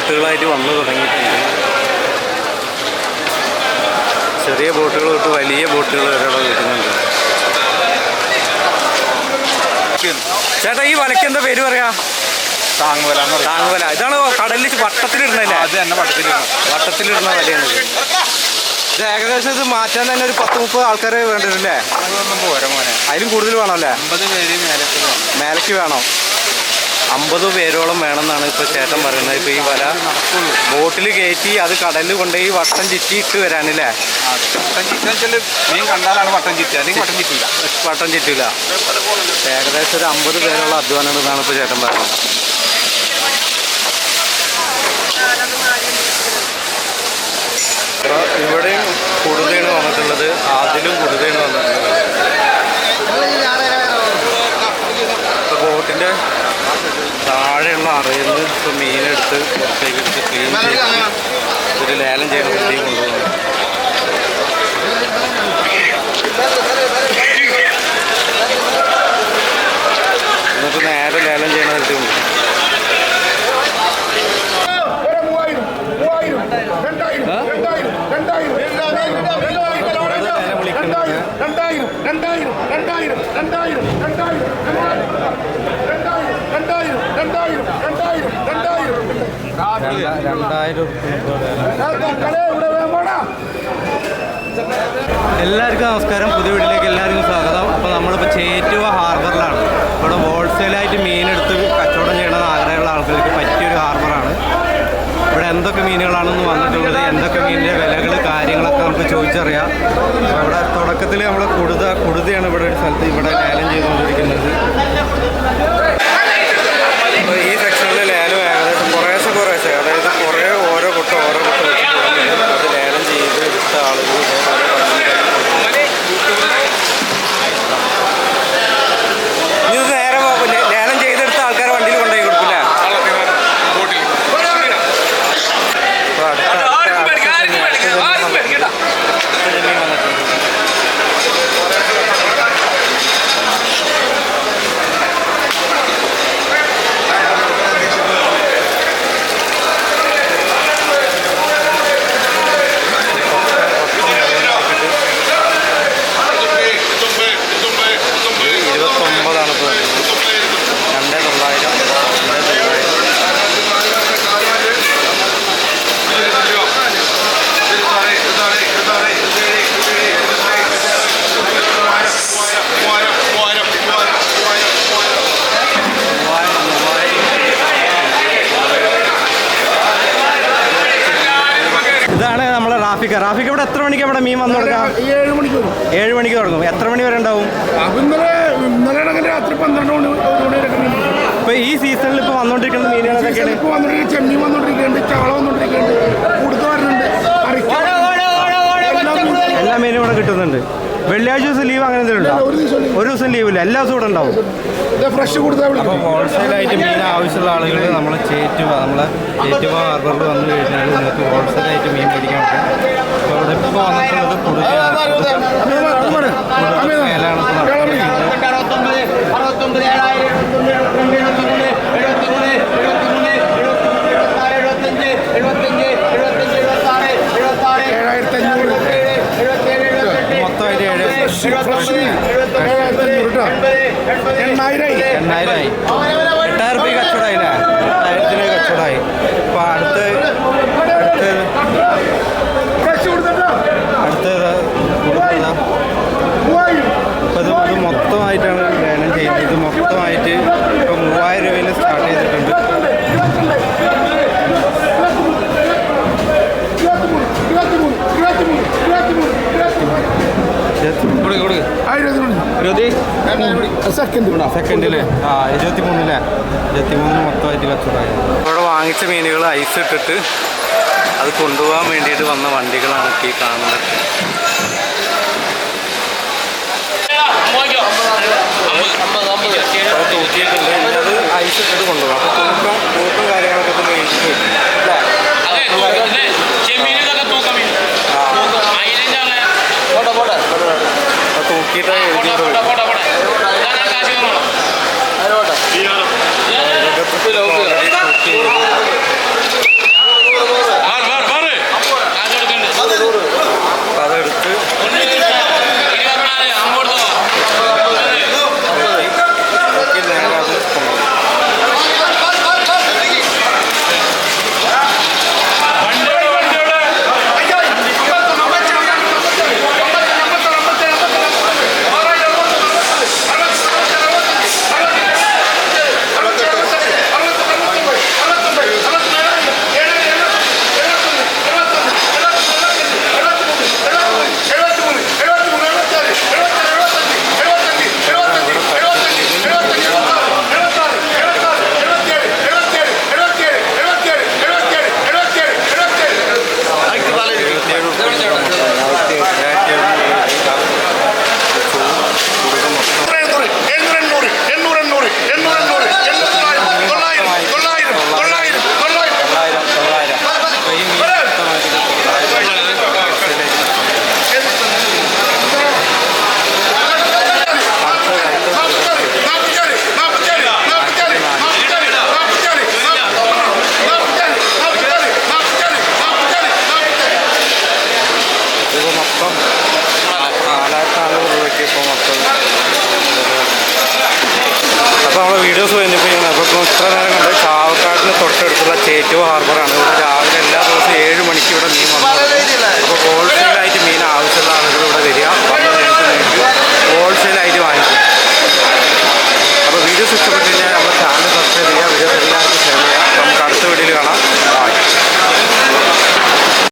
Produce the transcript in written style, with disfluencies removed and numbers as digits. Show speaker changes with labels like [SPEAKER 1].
[SPEAKER 1] ബോട്ടുകളായിട്ട് വന്നു തുടങ്ങിയിട്ടുണ്ട്. ചെറിയ ബോട്ടുകൾ തൊട്ട് വലിയ ബോട്ടുകൾ വരെ അവിടെ വരുന്നുണ്ട്. ചേട്ടാ ഈ വലയ്ക്ക് എന്താ പേര് പറയാ?
[SPEAKER 2] താങ്ങുവല.
[SPEAKER 1] താങ്ങുവല. ഇതാണ് കടലിൽ വട്ടത്തിലിടുന്നല്ലേ?
[SPEAKER 2] അത് തന്നെ
[SPEAKER 1] വട്ടത്തിലിടുന്ന വലയാണ്. ഇത് ഏകദേശം ഇത് മാറ്റാൻ തന്നെ ഒരു 10-30 ആൾക്കാർ വേണ്ടിവരില്ലേ?
[SPEAKER 2] പോരാ മോനെ,
[SPEAKER 1] അതിലും കൂടുതൽ വേണമല്ലേ?
[SPEAKER 2] 50 പേര്
[SPEAKER 1] മേലേക്ക് വേണം. 50 പേരോളം വേണമെന്നാണ് ഇപ്പോൾ ചേട്ടൻ പറയുന്നത്. ഇപ്പോൾ ഈ വല ബോട്ടിൽ കയറ്റി അത് കടലിൽ കൊണ്ടുപോയി വട്ടം ചുറ്റി ഇട്ട് വരാനല്ലേ?
[SPEAKER 2] മീൻ കണ്ടാലാണ് വട്ടം ചുറ്റുക, അല്ലെങ്കിൽ വട്ടം ചുറ്റില്ല.
[SPEAKER 1] ഏകദേശം ഒരു 50 പേരോളം അധ്വാനം എന്നാണ് ഇപ്പോൾ ചേട്ടൻ പറയുന്നത്. ഇവിടെയും കുടുതയാണ് വന്നിട്ടുള്ളത്, അതിലും കുടുതയാണ് വന്നിട്ടുള്ളത്. ബോട്ടിൻ്റെ താഴെയുള്ള അറയിൽ നിന്ന് ഇപ്പോൾ മീനെടുത്ത് പുറത്തേക്ക് എടുത്ത് ക്ലീൻ ചെയ്ത് ഒരു ലേലം ചെയ്യണ വൃത്തിയും കൊണ്ടുപോകുന്നു. എന്നിട്ട് നേരെ ലേലം ചെയ്യണ വൃത്തി കൊണ്ട് എല്ലാവർക്കും നമസ്കാരം. പുതിയ വീട്ടിലേക്ക് എല്ലാവർക്കും സ്വാഗതം. അപ്പോൾ നമ്മളിപ്പോൾ ചേറ്റുവ ഹാർബറിലാണ്. ഇവിടെ ഹോൾസെയിലായിട്ട് മീനെടുത്ത് കച്ചവടം ചെയ്യണമെന്ന് ആഗ്രഹമുള്ള ആൾക്കാർക്ക് പറ്റിയൊരു ഹാർബറാണ്. ഇവിടെ എന്തൊക്കെ മീനുകളാണെന്ന് വന്നിട്ടുള്ളത്, എന്തൊക്കെ മീനിൻ്റെ വിലകൾ, കാര്യങ്ങളൊക്കെ നമുക്ക് ചോദിച്ചറിയാം. ഇവിടെ തുടക്കത്തിൽ നമ്മൾ കുടുതയാണ് ഇവിടെ ഒരു സ്ഥലത്ത് ഇവിടെ ലേലം ചെയ്തുകൊണ്ടിരിക്കുന്നത്. അപ്പോൾ ഈ സെക്ഷനിൽ ലേലം ഏകദേശം കുറേശ്ശെ അതായത് ഓരോ കൊട്ട അത് ലേലം ചെയ്ത് എടുത്ത ആളുകൾ ഇത് നേരെ ലേലം ചെയ്തെടുത്ത ആൾക്കാരെ വണ്ടിയിൽ കൊണ്ടുപോയി കൊടുക്കില്ല. റാഫിക്ക് ഇവിടെ എത്ര മണിക്ക് ഇവിടെ മീൻ വന്നു തുടങ്ങാം?
[SPEAKER 3] 7 മണിക്ക് വരും.
[SPEAKER 1] 7 മണിക്ക് തുടങ്ങും. എത്ര മണി വരെ ഉണ്ടാവും?
[SPEAKER 3] ഇന്നലെ രാത്രി 12 മണി വരെ.
[SPEAKER 1] ഇപ്പൊ ഈ സീസണിൽ ഇപ്പൊ വന്നോണ്ടിരിക്കുന്ന മീനുകളൊക്കെയാണ്.
[SPEAKER 3] ഇപ്പൊ വന്നോണ്ടിരിക്കുന്ന ചെമ്മീൻ വന്നോണ്ടിരിക്കുന്നുണ്ട്, ചാള വന്നോണ്ടിരിക്കുന്നുണ്ട്, കൂടുതൽ വരുന്നുണ്ട്.
[SPEAKER 1] എല്ലാ മീനും ഇവിടെ കിട്ടുന്നുണ്ട്. വെള്ളിയാഴ്ച ദിവസം ലീവ് അങ്ങനെ എന്തെങ്കിലും ഉണ്ടോ? ഒരു ദിവസം ലീവില്ല, എല്ലാ ദിവസവും ഇവിടെ ഉണ്ടാവും.
[SPEAKER 3] ഫ്രഷ് കൂടുതൽ.
[SPEAKER 1] അപ്പോൾ ഹോൾസെയിലായിട്ട് മീൻ ആവശ്യമുള്ള ആളുകൾ നമ്മളെ ചേറ്റുവ ഹാർബറിൽ വന്നു കഴിഞ്ഞാൽ നിങ്ങൾക്ക് ഹോൾസെയിലായിട്ട് മീൻ പിടിക്കാൻ പറ്റും. അപ്പോൾ ഇവിടെ ഇപ്പോൾ വന്നിട്ടുള്ളത് കുടുതലാണ്. മൊത്തമായിട്ട് 8,000 8,000 കച്ചവടമായില്ലേ? 8,000 കച്ചവടമായി. അപ്പോൾ അടുത്ത് ഇപ്പോൾ ഇത് മൊത്തമായിട്ടാണ് ലേലം ചെയ്യുന്നത്. ഇത് മൊത്തമായിട്ട് ഇപ്പോൾ 3,000 രൂപയിൽ സ്റ്റാർട്ട് ചെയ്തിട്ടുണ്ട്. സെക്കൻഡില് 23 മൊത്തമായിട്ട് കച്ചവടമായി. ഇവിടെ വാങ്ങിച്ച മീനുകൾ ഐസ് ഇട്ടിട്ട് അത് കൊണ്ടുപോകാൻ വേണ്ടിയിട്ട് വന്ന വണ്ടികളാണ് ഈ കാണുന്നത്. തൂക്കിയിട്ടുണ്ട്. അത് ഐസ് ഇട്ടിട്ട് കൊണ്ടുപോകാം. അപ്പോൾ തൂക്കം കാര്യങ്ങളൊക്കെ ഒന്ന് മേടിച്ചിട്ട് തൂക്കിയിട്ട് എഴുതിയിട്ട് അടുത്തുള്ള ചേറ്റുവ ഹാർബറാണ്. ഇവിടെ